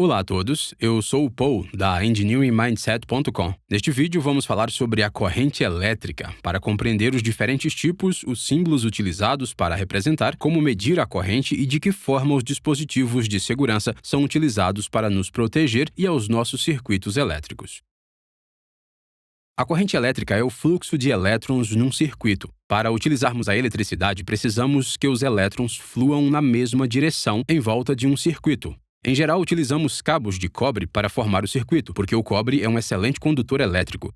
Olá a todos, eu sou o Paul, da EngineeringMindset.com. Neste vídeo vamos falar sobre a corrente elétrica, para compreender os diferentes tipos, os símbolos utilizados para representar, como medir a corrente e de que forma os dispositivos de segurança são utilizados para nos proteger e aos nossos circuitos elétricos. A corrente elétrica é o fluxo de elétrons num circuito. Para utilizarmos a eletricidade, precisamos que os elétrons fluam na mesma direção em volta de um circuito. Em geral, utilizamos cabos de cobre para formar o circuito, porque o cobre é um excelente condutor elétrico.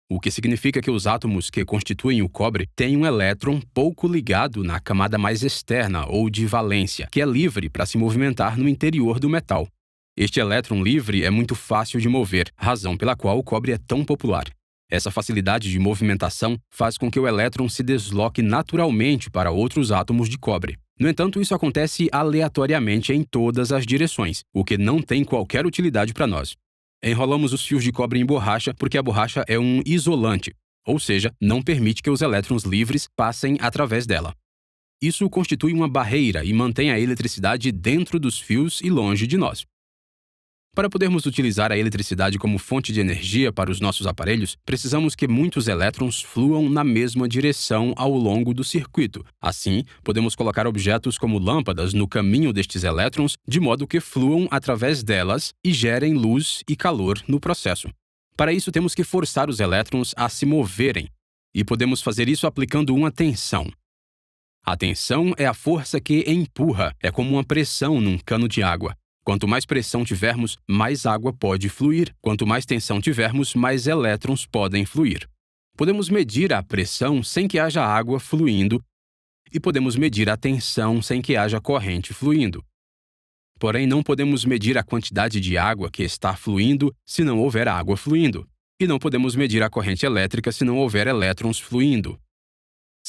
O que significa que os átomos que constituem o cobre têm um elétron pouco ligado na camada mais externa ou de valência, que é livre para se movimentar no interior do metal. Este elétron livre é muito fácil de mover, razão pela qual o cobre é tão popular. Essa facilidade de movimentação faz com que o elétron se desloque naturalmente para outros átomos de cobre. No entanto, isso acontece aleatoriamente em todas as direções, o que não tem qualquer utilidade para nós. Enrolamos os fios de cobre em borracha porque a borracha é um isolante, ou seja, não permite que os elétrons livres passem através dela. Isso constitui uma barreira e mantém a eletricidade dentro dos fios e longe de nós. Para podermos utilizar a eletricidade como fonte de energia para os nossos aparelhos, precisamos que muitos elétrons fluam na mesma direção ao longo do circuito. Assim, podemos colocar objetos como lâmpadas no caminho destes elétrons, de modo que fluam através delas e gerem luz e calor no processo. Para isso, temos que forçar os elétrons a se moverem, e podemos fazer isso aplicando uma tensão. A tensão é a força que empurra, é como uma pressão num cano de água. Quanto mais pressão tivermos, mais água pode fluir. Quanto mais tensão tivermos, mais elétrons podem fluir. Podemos medir a pressão sem que haja água fluindo e podemos medir a tensão sem que haja corrente fluindo. Porém, não podemos medir a quantidade de água que está fluindo se não houver água fluindo. E não podemos medir a corrente elétrica se não houver elétrons fluindo.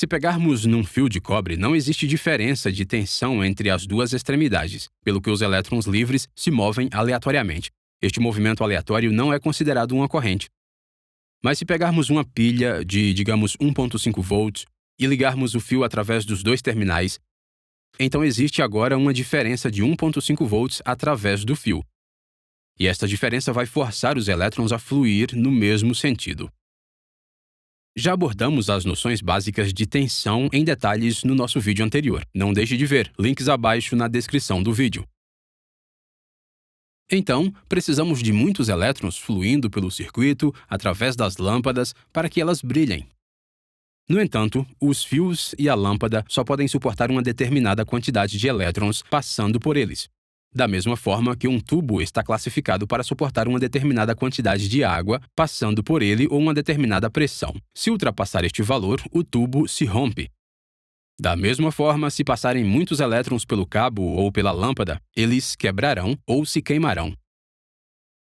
Se pegarmos num fio de cobre, não existe diferença de tensão entre as duas extremidades, pelo que os elétrons livres se movem aleatoriamente. Este movimento aleatório não é considerado uma corrente. Mas se pegarmos uma pilha de, digamos, 1.5 volts e ligarmos o fio através dos dois terminais, então existe agora uma diferença de 1.5 volts através do fio. E esta diferença vai forçar os elétrons a fluir no mesmo sentido. Já abordamos as noções básicas de tensão em detalhes no nosso vídeo anterior. Não deixe de ver, links abaixo na descrição do vídeo. Então, precisamos de muitos elétrons fluindo pelo circuito através das lâmpadas para que elas brilhem. No entanto, os fios e a lâmpada só podem suportar uma determinada quantidade de elétrons passando por eles. Da mesma forma que um tubo está classificado para suportar uma determinada quantidade de água passando por ele ou uma determinada pressão. Se ultrapassar este valor, o tubo se rompe. Da mesma forma, se passarem muitos elétrons pelo cabo ou pela lâmpada, eles quebrarão ou se queimarão.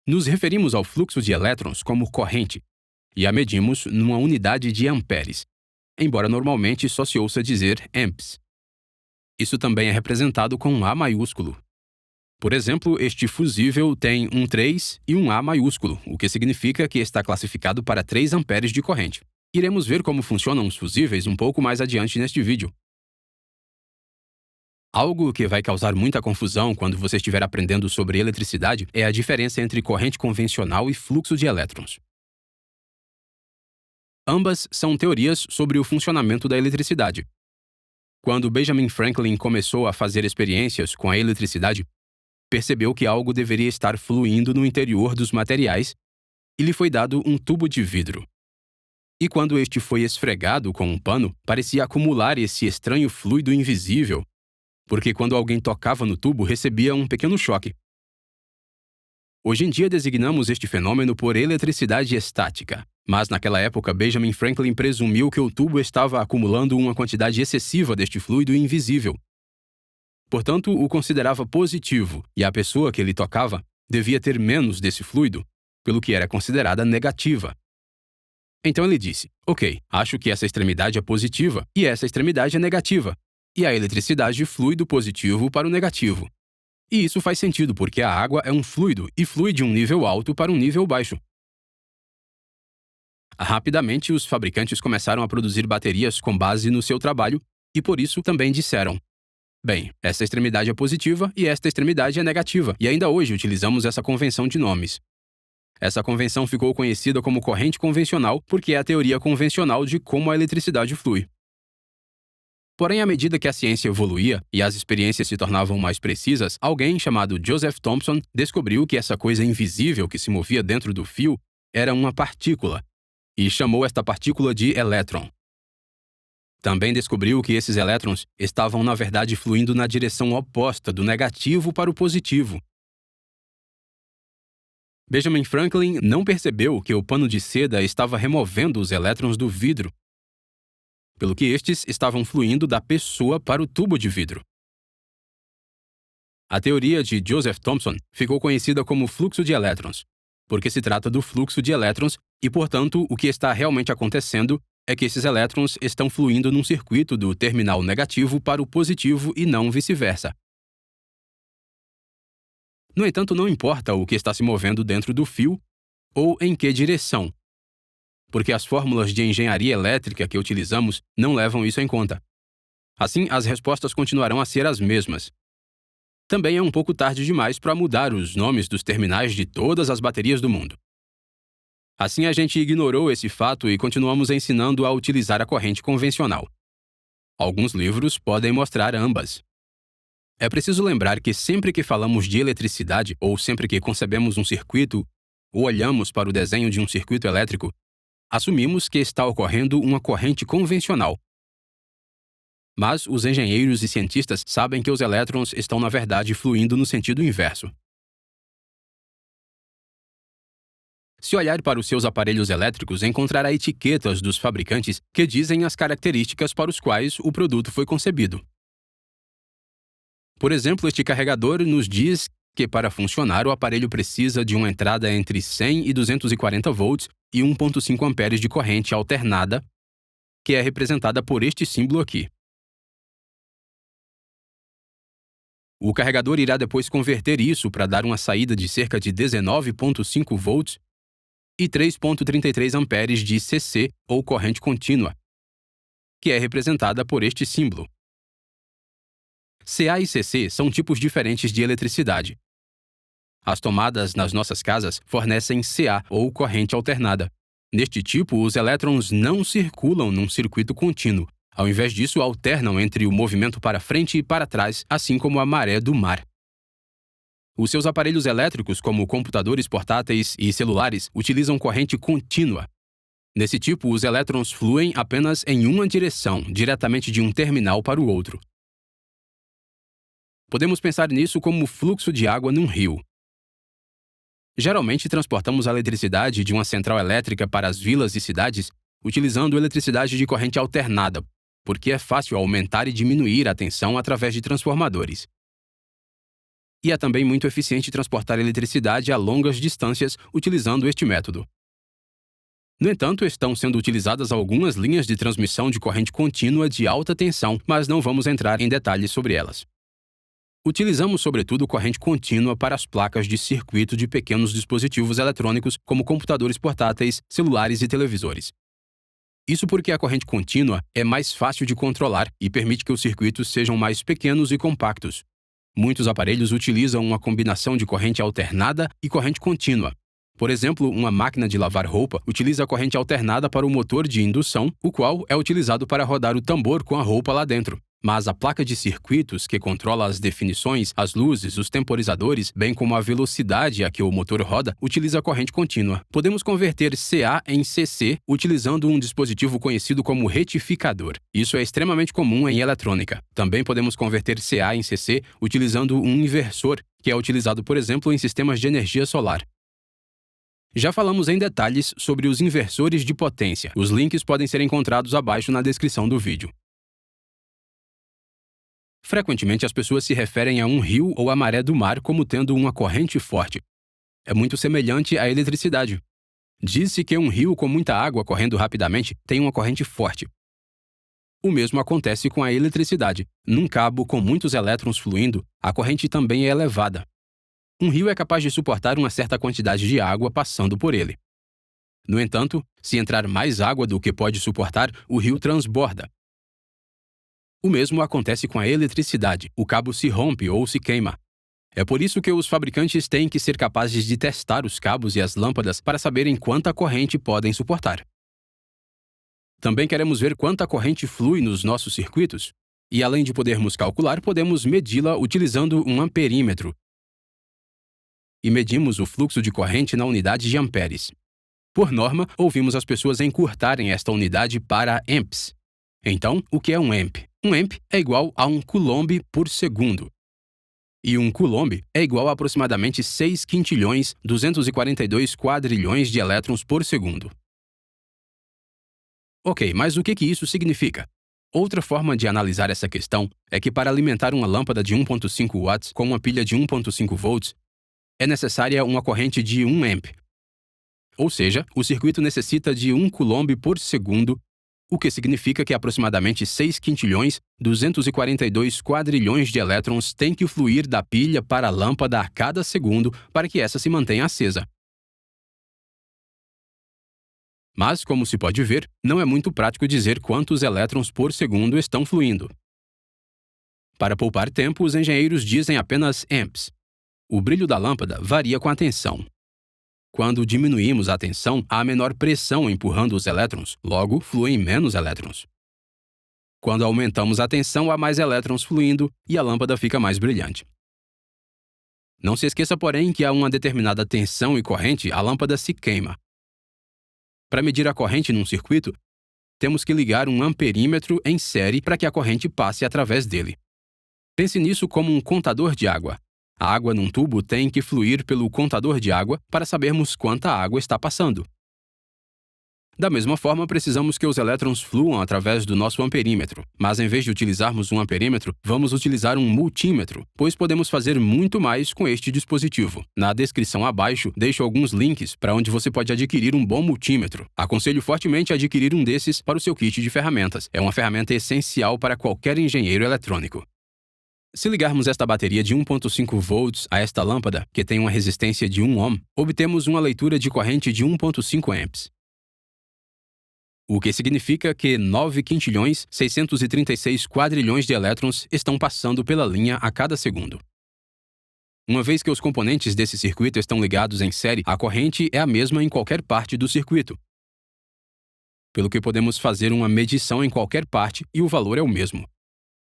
Nos referimos ao fluxo de elétrons como corrente e a medimos numa unidade de amperes, embora normalmente só se ouça dizer amps. Isso também é representado com um A maiúsculo. Por exemplo, este fusível tem um 3 e um A maiúsculo, o que significa que está classificado para 3 amperes de corrente. Iremos ver como funcionam os fusíveis um pouco mais adiante neste vídeo. Algo que vai causar muita confusão quando você estiver aprendendo sobre eletricidade é a diferença entre corrente convencional e fluxo de elétrons. Ambas são teorias sobre o funcionamento da eletricidade. Quando Benjamin Franklin começou a fazer experiências com a eletricidade, percebeu que algo deveria estar fluindo no interior dos materiais e lhe foi dado um tubo de vidro. E quando este foi esfregado com um pano, parecia acumular esse estranho fluido invisível, porque quando alguém tocava no tubo, recebia um pequeno choque. Hoje em dia designamos este fenômeno por eletricidade estática, mas naquela época Benjamin Franklin presumiu que o tubo estava acumulando uma quantidade excessiva deste fluido invisível. Portanto, o considerava positivo, e a pessoa que ele tocava devia ter menos desse fluido, pelo que era considerada negativa. Então ele disse, ok, acho que essa extremidade é positiva, e essa extremidade é negativa, e a eletricidade flui do positivo para o negativo. E isso faz sentido porque a água é um fluido e flui de um nível alto para um nível baixo. Rapidamente, os fabricantes começaram a produzir baterias com base no seu trabalho, e por isso também disseram, Bem, essa extremidade é positiva e esta extremidade é negativa, e ainda hoje utilizamos essa convenção de nomes. Essa convenção ficou conhecida como corrente convencional porque é a teoria convencional de como a eletricidade flui. Porém, à medida que a ciência evoluía e as experiências se tornavam mais precisas, alguém chamado Joseph Thomson descobriu que essa coisa invisível que se movia dentro do fio era uma partícula, e chamou esta partícula de elétron. Também descobriu que esses elétrons estavam, na verdade, fluindo na direção oposta do negativo para o positivo. Benjamin Franklin não percebeu que o pano de seda estava removendo os elétrons do vidro, pelo que estes estavam fluindo da pessoa para o tubo de vidro. A teoria de Joseph Thomson ficou conhecida como fluxo de elétrons, porque se trata do fluxo de elétrons e, portanto, o que está realmente acontecendo é que esses elétrons estão fluindo num circuito do terminal negativo para o positivo e não vice-versa. No entanto, não importa o que está se movendo dentro do fio ou em que direção, porque as fórmulas de engenharia elétrica que utilizamos não levam isso em conta. Assim, as respostas continuarão a ser as mesmas. Também é um pouco tarde demais para mudar os nomes dos terminais de todas as baterias do mundo. Assim, a gente ignorou esse fato e continuamos ensinando a utilizar a corrente convencional. Alguns livros podem mostrar ambas. É preciso lembrar que sempre que falamos de eletricidade ou sempre que concebemos um circuito ou olhamos para o desenho de um circuito elétrico, assumimos que está ocorrendo uma corrente convencional. Mas os engenheiros e cientistas sabem que os elétrons estão, na verdade, fluindo no sentido inverso. Se olhar para os seus aparelhos elétricos, encontrará etiquetas dos fabricantes que dizem as características para os quais o produto foi concebido. Por exemplo, este carregador nos diz que para funcionar o aparelho precisa de uma entrada entre 100 e 240 volts e 1,5 amperes de corrente alternada, que é representada por este símbolo aqui. O carregador irá depois converter isso para dar uma saída de cerca de 19,5 volts e 3,33 amperes de CC, ou corrente contínua, que é representada por este símbolo. CA e CC são tipos diferentes de eletricidade. As tomadas nas nossas casas fornecem CA, ou corrente alternada. Neste tipo, os elétrons não circulam num circuito contínuo. Ao invés disso, alternam entre o movimento para frente e para trás, assim como a maré do mar. Os seus aparelhos elétricos, como computadores portáteis e celulares, utilizam corrente contínua. Nesse tipo, os elétrons fluem apenas em uma direção, diretamente de um terminal para o outro. Podemos pensar nisso como o fluxo de água num rio. Geralmente, transportamos a eletricidade de uma central elétrica para as vilas e cidades utilizando eletricidade de corrente alternada, porque é fácil aumentar e diminuir a tensão através de transformadores. E é também muito eficiente transportar eletricidade a longas distâncias utilizando este método. No entanto, estão sendo utilizadas algumas linhas de transmissão de corrente contínua de alta tensão, mas não vamos entrar em detalhes sobre elas. Utilizamos, sobretudo, corrente contínua para as placas de circuito de pequenos dispositivos eletrônicos, como computadores portáteis, celulares e televisores. Isso porque a corrente contínua é mais fácil de controlar e permite que os circuitos sejam mais pequenos e compactos. Muitos aparelhos utilizam uma combinação de corrente alternada e corrente contínua. Por exemplo, uma máquina de lavar roupa utiliza a corrente alternada para o motor de indução, o qual é utilizado para rodar o tambor com a roupa lá dentro. Mas a placa de circuitos, que controla as definições, as luzes, os temporizadores, bem como a velocidade a que o motor roda, utiliza a corrente contínua. Podemos converter CA em CC utilizando um dispositivo conhecido como retificador. Isso é extremamente comum em eletrônica. Também podemos converter CA em CC utilizando um inversor, que é utilizado, por exemplo, em sistemas de energia solar. Já falamos em detalhes sobre os inversores de potência. Os links podem ser encontrados abaixo na descrição do vídeo. Frequentemente, as pessoas se referem a um rio ou a maré do mar como tendo uma corrente forte. É muito semelhante à eletricidade. Diz-se que um rio com muita água correndo rapidamente tem uma corrente forte. O mesmo acontece com a eletricidade. Num cabo com muitos elétrons fluindo, a corrente também é elevada. Um rio é capaz de suportar uma certa quantidade de água passando por ele. No entanto, se entrar mais água do que pode suportar, o rio transborda. O mesmo acontece com a eletricidade. O cabo se rompe ou se queima. É por isso que os fabricantes têm que ser capazes de testar os cabos e as lâmpadas para saberem quanta corrente podem suportar. Também queremos ver quanta corrente flui nos nossos circuitos. E além de podermos calcular, podemos medi-la utilizando um amperímetro. E medimos o fluxo de corrente na unidade de amperes. Por norma, ouvimos as pessoas encurtarem esta unidade para amps. Então, o que é um amp? Um amp é igual a um coulomb por segundo. E um coulomb é igual a aproximadamente 6 quintilhões 242 quadrilhões de elétrons por segundo. Ok, mas o que isso significa? Outra forma de analisar essa questão é que para alimentar uma lâmpada de 1.5 watts com uma pilha de 1.5 volts, é necessária uma corrente de 1 amp. Ou seja, o circuito necessita de 1 coulomb por segundo, o que significa que aproximadamente 6 quintilhões 242 quadrilhões de elétrons têm que fluir da pilha para a lâmpada a cada segundo para que essa se mantenha acesa. Mas, como se pode ver, não é muito prático dizer quantos elétrons por segundo estão fluindo. Para poupar tempo, os engenheiros dizem apenas amps. O brilho da lâmpada varia com a tensão. Quando diminuímos a tensão, há menor pressão empurrando os elétrons, logo fluem menos elétrons. Quando aumentamos a tensão, há mais elétrons fluindo e a lâmpada fica mais brilhante. Não se esqueça, porém, que a uma determinada tensão e corrente, a lâmpada se queima. Para medir a corrente num circuito, temos que ligar um amperímetro em série para que a corrente passe através dele. Pense nisso como um contador de água. A água num tubo tem que fluir pelo contador de água para sabermos quanta água está passando. Da mesma forma, precisamos que os elétrons fluam através do nosso amperímetro, mas em vez de utilizarmos um amperímetro, vamos utilizar um multímetro, pois podemos fazer muito mais com este dispositivo. Na descrição abaixo, deixo alguns links para onde você pode adquirir um bom multímetro. Aconselho fortemente adquirir um desses para o seu kit de ferramentas. É uma ferramenta essencial para qualquer engenheiro eletrônico. Se ligarmos esta bateria de 1.5 volts a esta lâmpada, que tem uma resistência de 1 ohm, obtemos uma leitura de corrente de 1.5 amps. O que significa que 9 quintilhões 636 quadrilhões de elétrons estão passando pela linha a cada segundo. Uma vez que os componentes desse circuito estão ligados em série, a corrente é a mesma em qualquer parte do circuito, pelo que podemos fazer uma medição em qualquer parte e o valor é o mesmo.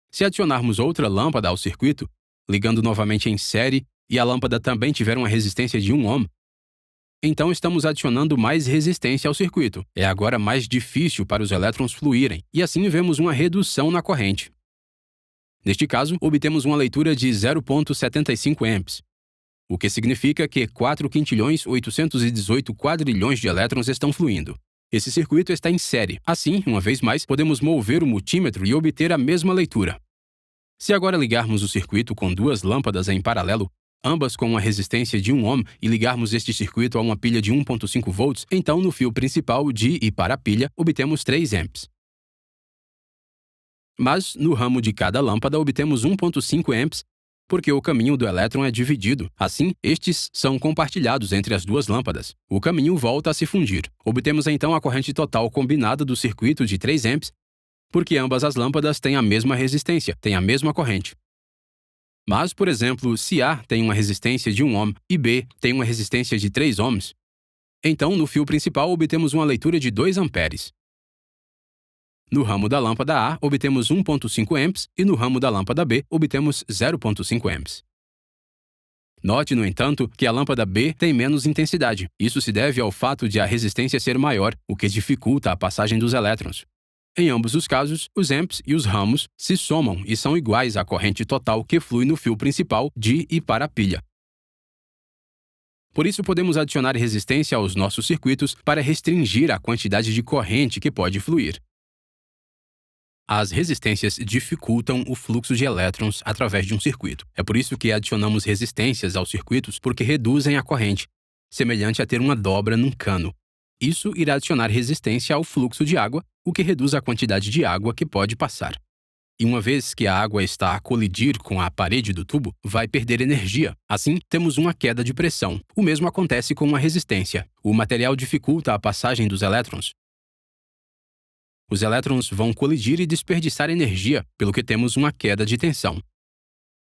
Se adicionarmos outra lâmpada ao circuito, ligando novamente em série, e a lâmpada também tiver uma resistência de 1 ohm, então estamos adicionando mais resistência ao circuito. É agora mais difícil para os elétrons fluírem, e assim vemos uma redução na corrente. Neste caso, obtemos uma leitura de 0.75 amps, o que significa que 4 quintilhões 818 quadrilhões de elétrons estão fluindo. Esse circuito está em série. Assim, uma vez mais, podemos mover o multímetro e obter a mesma leitura. Se agora ligarmos o circuito com duas lâmpadas em paralelo, ambas com uma resistência de 1 ohm, e ligarmos este circuito a uma pilha de 1.5 volts, então no fio principal de e para a pilha, obtemos 3 amps. Mas, no ramo de cada lâmpada, obtemos 1.5 amps, porque o caminho do elétron é dividido. Assim, estes são compartilhados entre as duas lâmpadas. O caminho volta a se fundir. Obtemos então a corrente total combinada do circuito de 3 amps, porque ambas as lâmpadas têm a mesma resistência, têm a mesma corrente. Mas, por exemplo, se A tem uma resistência de 1 ohm e B tem uma resistência de 3 ohms, então no fio principal obtemos uma leitura de 2 amperes. No ramo da lâmpada A, obtemos 1.5 amps e no ramo da lâmpada B, obtemos 0.5 amps. Note, no entanto, que a lâmpada B tem menos intensidade. Isso se deve ao fato de a resistência ser maior, o que dificulta a passagem dos elétrons. Em ambos os casos, os amps e os ramos se somam e são iguais à corrente total que flui no fio principal de e para a pilha. Por isso, podemos adicionar resistência aos nossos circuitos para restringir a quantidade de corrente que pode fluir. As resistências dificultam o fluxo de elétrons através de um circuito. É por isso que adicionamos resistências aos circuitos, porque reduzem a corrente, semelhante a ter uma dobra num cano. Isso irá adicionar resistência ao fluxo de água, o que reduz a quantidade de água que pode passar. E uma vez que a água está a colidir com a parede do tubo, vai perder energia. Assim, temos uma queda de pressão. O mesmo acontece com uma resistência. O material dificulta a passagem dos elétrons. Os elétrons vão colidir e desperdiçar energia, pelo que temos uma queda de tensão.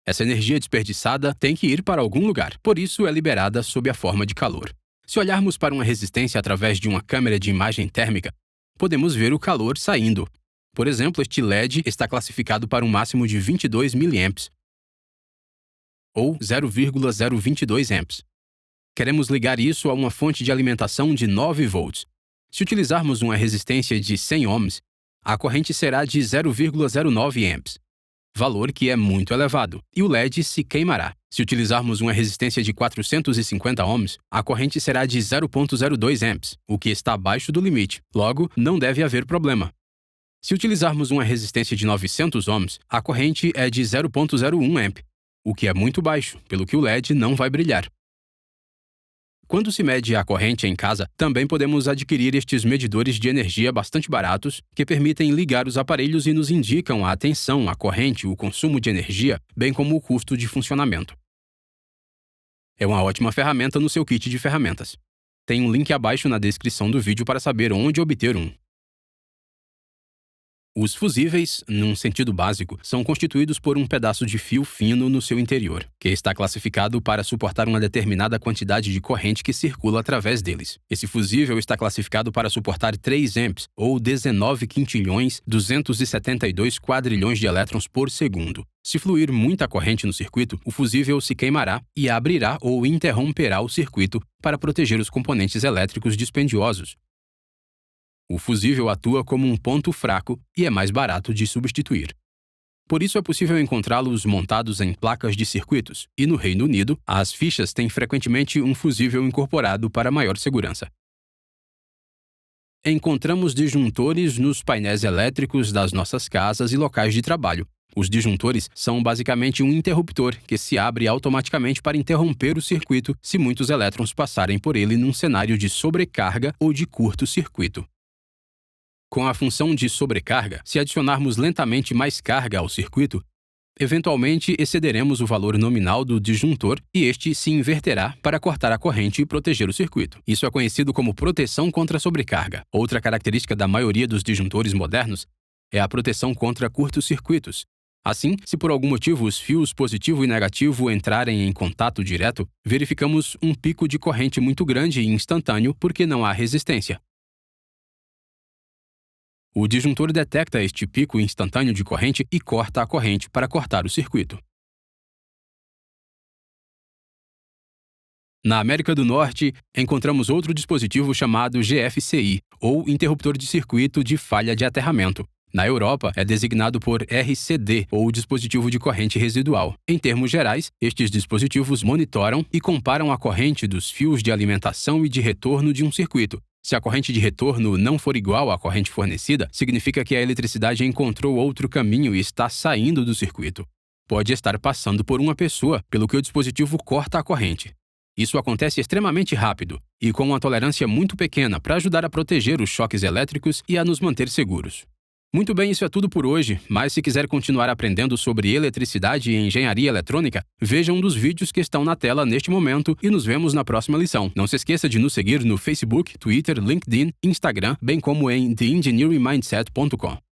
Essa energia desperdiçada tem que ir para algum lugar, por isso é liberada sob a forma de calor. Se olharmos para uma resistência através de uma câmera de imagem térmica, podemos ver o calor saindo. Por exemplo, este LED está classificado para um máximo de 22 mA, ou 0,022 amps. Queremos ligar isso a uma fonte de alimentação de 9 volts. Se utilizarmos uma resistência de 100 ohms, a corrente será de 0,09 amps, valor que é muito elevado, e o LED se queimará. Se utilizarmos uma resistência de 450 ohms, a corrente será de 0,02 amps, o que está abaixo do limite, logo não deve haver problema. Se utilizarmos uma resistência de 900 ohms, a corrente é de 0,01 amp, o que é muito baixo, pelo que o LED não vai brilhar. Quando se mede a corrente em casa, também podemos adquirir estes medidores de energia bastante baratos, que permitem ligar os aparelhos e nos indicam a tensão, a corrente, o consumo de energia, bem como o custo de funcionamento. É uma ótima ferramenta no seu kit de ferramentas. Tem um link abaixo na descrição do vídeo para saber onde obter um. Os fusíveis, num sentido básico, são constituídos por um pedaço de fio fino no seu interior, que está classificado para suportar uma determinada quantidade de corrente que circula através deles. Esse fusível está classificado para suportar 3 amps, ou 19 quintilhões 272 quadrilhões de elétrons por segundo. Se fluir muita corrente no circuito, o fusível se queimará e abrirá ou interromperá o circuito para proteger os componentes elétricos dispendiosos. O fusível atua como um ponto fraco e é mais barato de substituir. Por isso é possível encontrá-los montados em placas de circuitos, e no Reino Unido, as fichas têm frequentemente um fusível incorporado para maior segurança. Encontramos disjuntores nos painéis elétricos das nossas casas e locais de trabalho. Os disjuntores são basicamente um interruptor que se abre automaticamente para interromper o circuito se muitos elétrons passarem por ele num cenário de sobrecarga ou de curto-circuito. Com a função de sobrecarga, se adicionarmos lentamente mais carga ao circuito, eventualmente excederemos o valor nominal do disjuntor e este se inverterá para cortar a corrente e proteger o circuito. Isso é conhecido como proteção contra sobrecarga. Outra característica da maioria dos disjuntores modernos é a proteção contra curtos-circuitos. Assim, se por algum motivo os fios positivo e negativo entrarem em contato direto, verificamos um pico de corrente muito grande e instantâneo porque não há resistência. O disjuntor detecta este pico instantâneo de corrente e corta a corrente para cortar o circuito. Na América do Norte, encontramos outro dispositivo chamado GFCI, ou interruptor de circuito de falha de aterramento. Na Europa, é designado por RCD, ou dispositivo de corrente residual. Em termos gerais, estes dispositivos monitoram e comparam a corrente dos fios de alimentação e de retorno de um circuito. Se a corrente de retorno não for igual à corrente fornecida, significa que a eletricidade encontrou outro caminho e está saindo do circuito. Pode estar passando por uma pessoa, pelo que o dispositivo corta a corrente. Isso acontece extremamente rápido e com uma tolerância muito pequena para ajudar a proteger os choques elétricos e a nos manter seguros. Muito bem, isso é tudo por hoje, mas se quiser continuar aprendendo sobre eletricidade e engenharia eletrônica, veja um dos vídeos que estão na tela neste momento e nos vemos na próxima lição. Não se esqueça de nos seguir no Facebook, Twitter, LinkedIn, Instagram, bem como em theengineeringmindset.com.